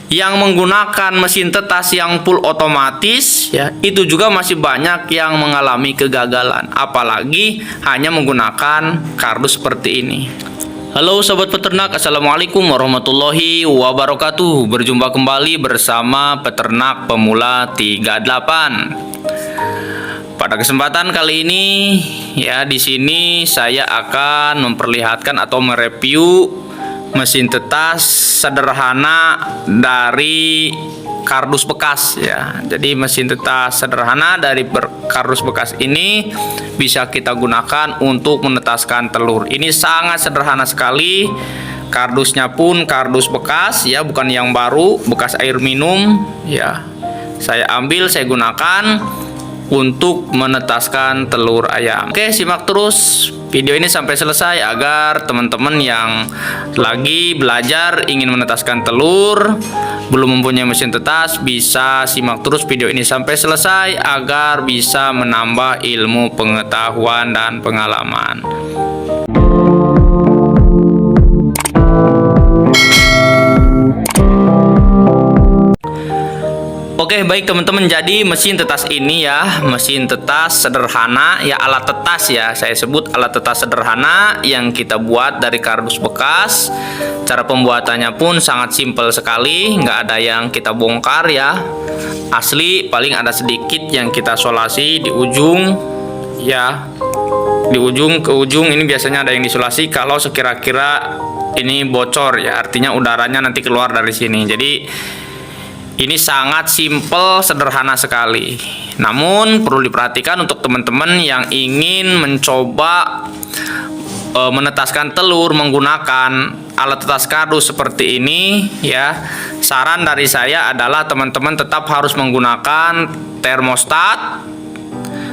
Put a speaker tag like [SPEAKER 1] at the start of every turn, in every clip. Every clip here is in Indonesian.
[SPEAKER 1] yang menggunakan mesin tetas yang full otomatis ya, itu juga masih banyak yang mengalami kegagalan, apalagi hanya menggunakan kardus seperti ini. Halo sobat peternak, assalamualaikum warahmatullahi wabarakatuh. Berjumpa kembali bersama peternak pemula 38. Pada kesempatan kali ini ya, di sini saya akan memperlihatkan atau mereview mesin tetas sederhana dari kardus bekas ya. Jadi mesin tetas sederhana dari kardus bekas ini bisa kita gunakan untuk menetaskan telur. Ini sangat sederhana sekali. Kardusnya pun kardus bekas ya, bukan yang baru, bekas air minum ya. Saya ambil, saya gunakan untuk menetaskan telur ayam. Oke, simak terus video ini sampai selesai agar teman-teman yang lagi belajar ingin menetaskan telur, belum mempunyai mesin tetas, bisa simak terus video ini sampai selesai agar bisa menambah ilmu pengetahuan dan pengalaman. Oke, baik teman-teman, jadi mesin tetas ini ya, mesin tetas sederhana ya, alat tetas ya, saya sebut alat tetas sederhana yang kita buat dari kardus bekas. Cara pembuatannya pun sangat simpel sekali, nggak ada yang kita bongkar ya, asli. Paling ada sedikit yang kita solasi di ujung ya, di ujung ke ujung ini biasanya ada yang disolasi kalau sekira-kira ini bocor ya, artinya udaranya nanti keluar dari sini. Jadi ini sangat simple, sederhana sekali. Namun perlu diperhatikan untuk teman-teman yang ingin mencoba menetaskan telur menggunakan alat tetas kardus seperti ini ya. Saran dari saya adalah teman-teman tetap harus menggunakan termostat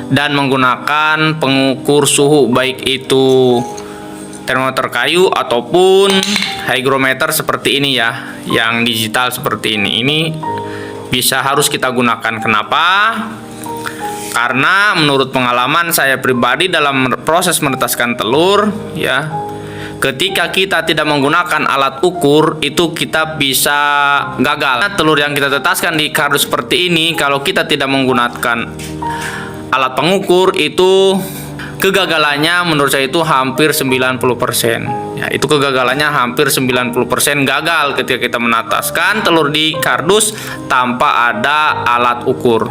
[SPEAKER 1] dan menggunakan pengukur suhu, baik itu termometer kayu ataupun hygrometer seperti ini ya, yang digital seperti ini. Ini bisa harus kita gunakan. Kenapa? Karena menurut pengalaman saya pribadi dalam proses menetaskan telur ya, ketika kita tidak menggunakan alat ukur itu kita bisa gagal. Telur yang kita tetaskan di kardus seperti ini, kalau kita tidak menggunakan alat pengukur, itu kegagalannya menurut saya itu hampir 90%. Ya, itu kegagalannya hampir 90% gagal ketika kita menetaskan telur di kardus tanpa ada alat ukur.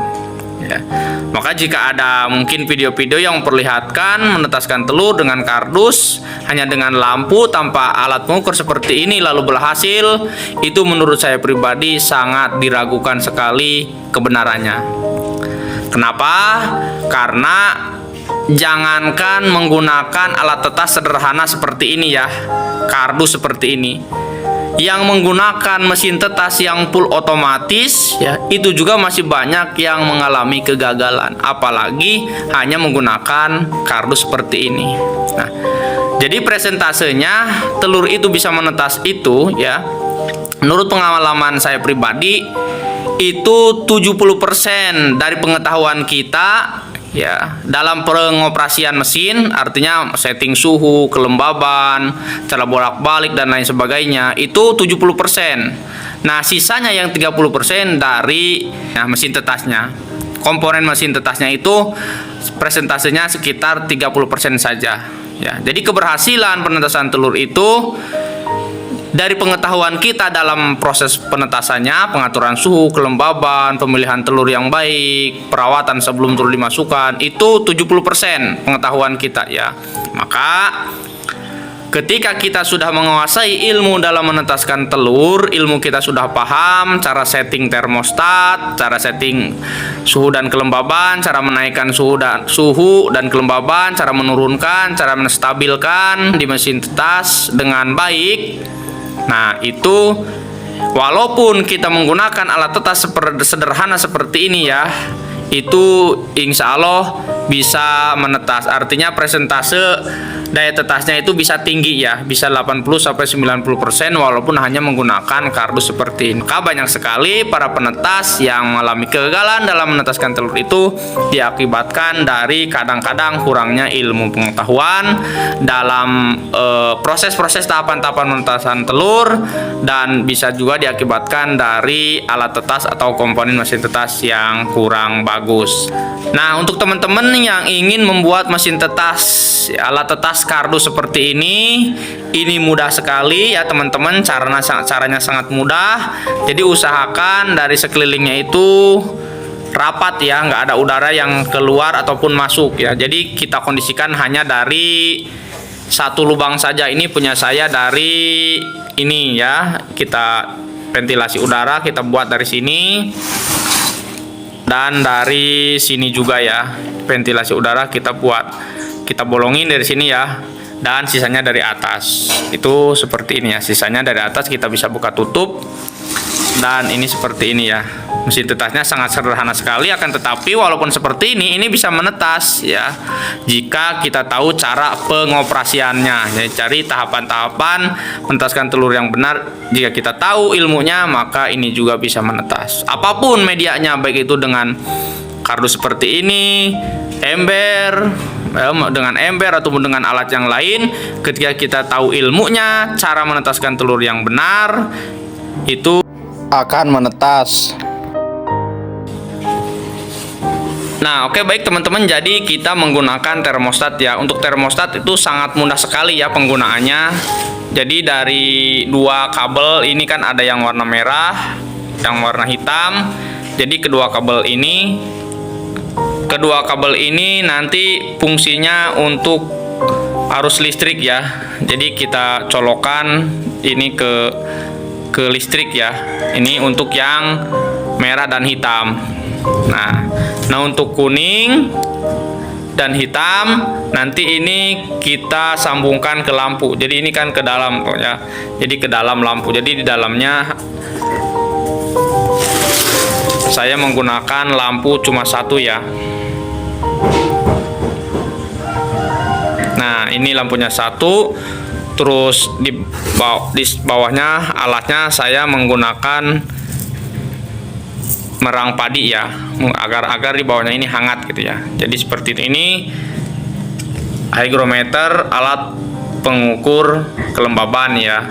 [SPEAKER 1] Ya. Maka jika ada mungkin video-video yang memperlihatkan menetaskan telur dengan kardus hanya dengan lampu tanpa alat pengukur seperti ini lalu berhasil, itu menurut saya pribadi sangat diragukan sekali kebenarannya. Kenapa? Karena jangankan menggunakan alat tetas sederhana seperti ini ya, kardus seperti ini, yang menggunakan mesin tetas yang full otomatis ya, itu juga masih banyak yang mengalami kegagalan, apalagi hanya menggunakan kardus seperti ini. Nah, jadi presentasenya telur itu bisa menetas itu ya, menurut pengalaman saya pribadi itu 70% dari pengetahuan kita ya, dalam pengoperasian mesin, artinya setting suhu, kelembaban, cara bolak-balik dan lain sebagainya, itu 70%. Nah, sisanya yang 30% dari mesin tetasnya. Komponen mesin tetasnya itu presentasenya sekitar 30% saja ya. Jadi keberhasilan penetasan telur itu dari pengetahuan kita dalam proses penetasannya, pengaturan suhu, kelembaban, pemilihan telur yang baik, perawatan sebelum telur dimasukkan, itu 70% pengetahuan kita ya. Maka ketika kita sudah menguasai ilmu dalam menetaskan telur, ilmu kita sudah paham cara setting termostat, cara setting suhu dan kelembaban, cara menaikkan suhu dan kelembaban, cara menurunkan, cara menstabilkan di mesin tetas dengan baik. Nah, itu walaupun kita menggunakan alat tetas sederhana seperti ini ya, itu insya Allah bisa menetas. Artinya presentase daya tetasnya itu bisa tinggi ya, bisa 80-90% walaupun hanya menggunakan kardus seperti ini. Maka banyak sekali para penetas yang mengalami kegagalan dalam menetaskan telur itu diakibatkan dari kadang-kadang kurangnya ilmu pengetahuan dalam proses-proses tahapan-tahapan penetasan telur, dan bisa juga diakibatkan dari alat tetas atau komponen mesin tetas yang kurang bagus. Nah, untuk teman-teman yang ingin membuat mesin tetas, alat tetas kardus seperti ini mudah sekali ya teman-teman. Caranya sangat mudah. Jadi usahakan dari sekelilingnya itu rapat ya, nggak ada udara yang keluar ataupun masuk ya. Jadi kita kondisikan hanya dari satu lubang saja. Ini punya saya dari ini ya, kita ventilasi udara kita buat dari sini dan dari sini juga ya, ventilasi udara kita bolongin dari sini ya, dan sisanya dari atas. Itu seperti ini ya, sisanya dari atas kita bisa buka tutup, dan ini seperti ini ya. Mesin tetasnya sangat sederhana sekali, akan tetapi walaupun seperti ini bisa menetas ya jika kita tahu cara pengoperasiannya. Jadi cari tahapan-tahapan menetaskan telur yang benar. Jika kita tahu ilmunya, maka ini juga bisa menetas apapun medianya, baik itu dengan kardus seperti ini, ember, dengan ember ataupun dengan alat yang lain. Ketika kita tahu ilmunya, cara menetaskan telur yang benar, itu akan menetas. Nah, oke, baik teman-teman, jadi kita menggunakan termostat ya. Untuk termostat itu sangat mudah sekali ya penggunaannya. Jadi dari dua kabel ini kan ada yang warna merah, yang warna hitam. Jadi kedua kabel ini nanti fungsinya untuk arus listrik ya. Jadi kita colokan ini ke listrik ya. Ini untuk yang merah dan hitam. Nah untuk kuning dan hitam nanti ini kita sambungkan ke lampu. Jadi ini kan ke dalam ya. Jadi ke dalam lampu. Jadi di dalamnya saya menggunakan lampu cuma satu ya. Nah ini lampunya satu. Terus di bawahnya alatnya saya menggunakan merang padi ya, agar di bawahnya ini hangat gitu ya. Jadi seperti ini hygrometer, alat pengukur kelembaban ya.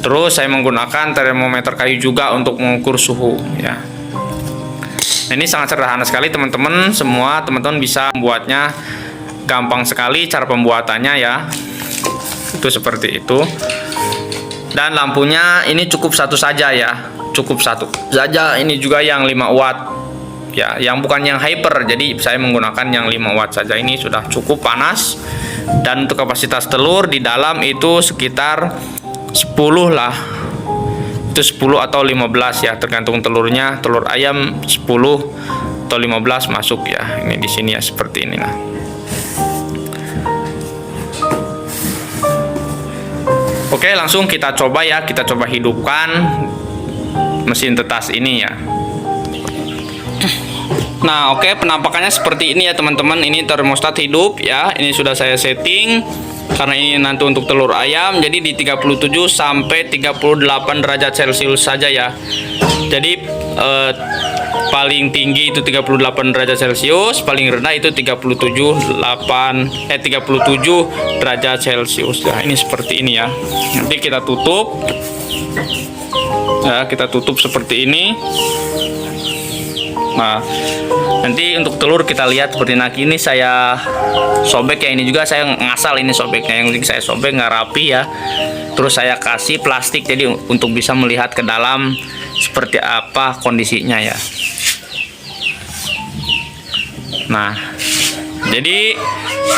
[SPEAKER 1] Terus saya menggunakan termometer kayu juga untuk mengukur suhu ya. Nah, ini sangat sederhana sekali teman-teman. Semua teman-teman bisa membuatnya, gampang sekali cara pembuatannya ya. Itu seperti itu. Dan lampunya ini cukup satu saja ya. Cukup satu saja, ini juga yang 5 watt ya, yang bukan yang hyper. Jadi saya menggunakan yang 5 watt saja. Ini sudah cukup panas, dan untuk kapasitas telur di dalam itu sekitar 10 lah, itu 10 atau 15 ya, tergantung telurnya. Telur ayam 10 atau 15 masuk ya. Ini di sini ya, seperti ini lah. Oke, langsung kita coba ya, kita coba hidupkan mesin tetas ini ya. Nah oke, penampakannya seperti ini ya teman-teman. Ini termostat hidup ya. Ini sudah saya setting karena ini nanti untuk telur ayam. Jadi di 37 sampai 38 derajat Celcius saja ya. Jadi paling tinggi itu 38 derajat Celcius, paling rendah itu 37 derajat Celcius. Nah ini seperti ini ya. Nanti kita tutup ya, kita tutup seperti ini. Nah nanti untuk telur kita lihat seperti ini saya sobek ya. Ini juga saya ngasal ini sobeknya, yang penting saya sobek nggak rapi ya. Terus saya kasih plastik jadi untuk bisa melihat ke dalam seperti apa kondisinya ya. Nah jadi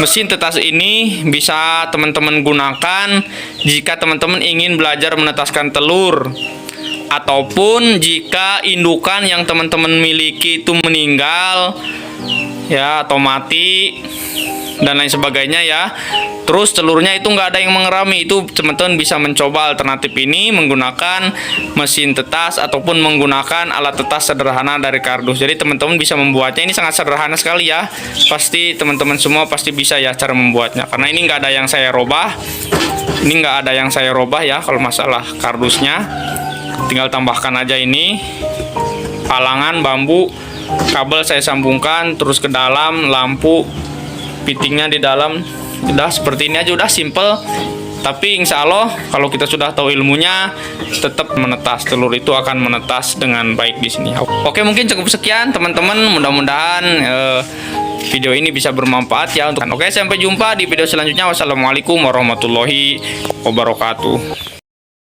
[SPEAKER 1] mesin tetas ini bisa teman-teman gunakan jika teman-teman ingin belajar menetaskan telur, ataupun jika indukan yang teman-teman miliki itu meninggal ya atau mati. dan lain sebagainya ya. Terus telurnya itu nggak ada yang mengerami. Itu teman-teman bisa mencoba alternatif ini menggunakan mesin tetas ataupun menggunakan alat tetas sederhana dari kardus. Jadi teman-teman bisa membuatnya, ini sangat sederhana sekali ya. Pasti teman-teman semua pasti bisa ya cara membuatnya, karena ini nggak ada yang saya robah. Ini nggak ada yang saya robah ya kalau masalah kardusnya. Tinggal tambahkan aja ini palangan bambu, kabel saya sambungkan terus ke dalam, lampu fittingnya di dalam. Udah seperti ini aja, udah simple. Tapi insya Allah kalau kita sudah tahu ilmunya, tetap menetas, telur itu akan menetas dengan baik di sini. Oke, mungkin cukup sekian teman-teman. Mudah-mudahan video ini bisa bermanfaat ya untuk. Oke, sampai jumpa di video selanjutnya. Wassalamualaikum warahmatullahi wabarakatuh.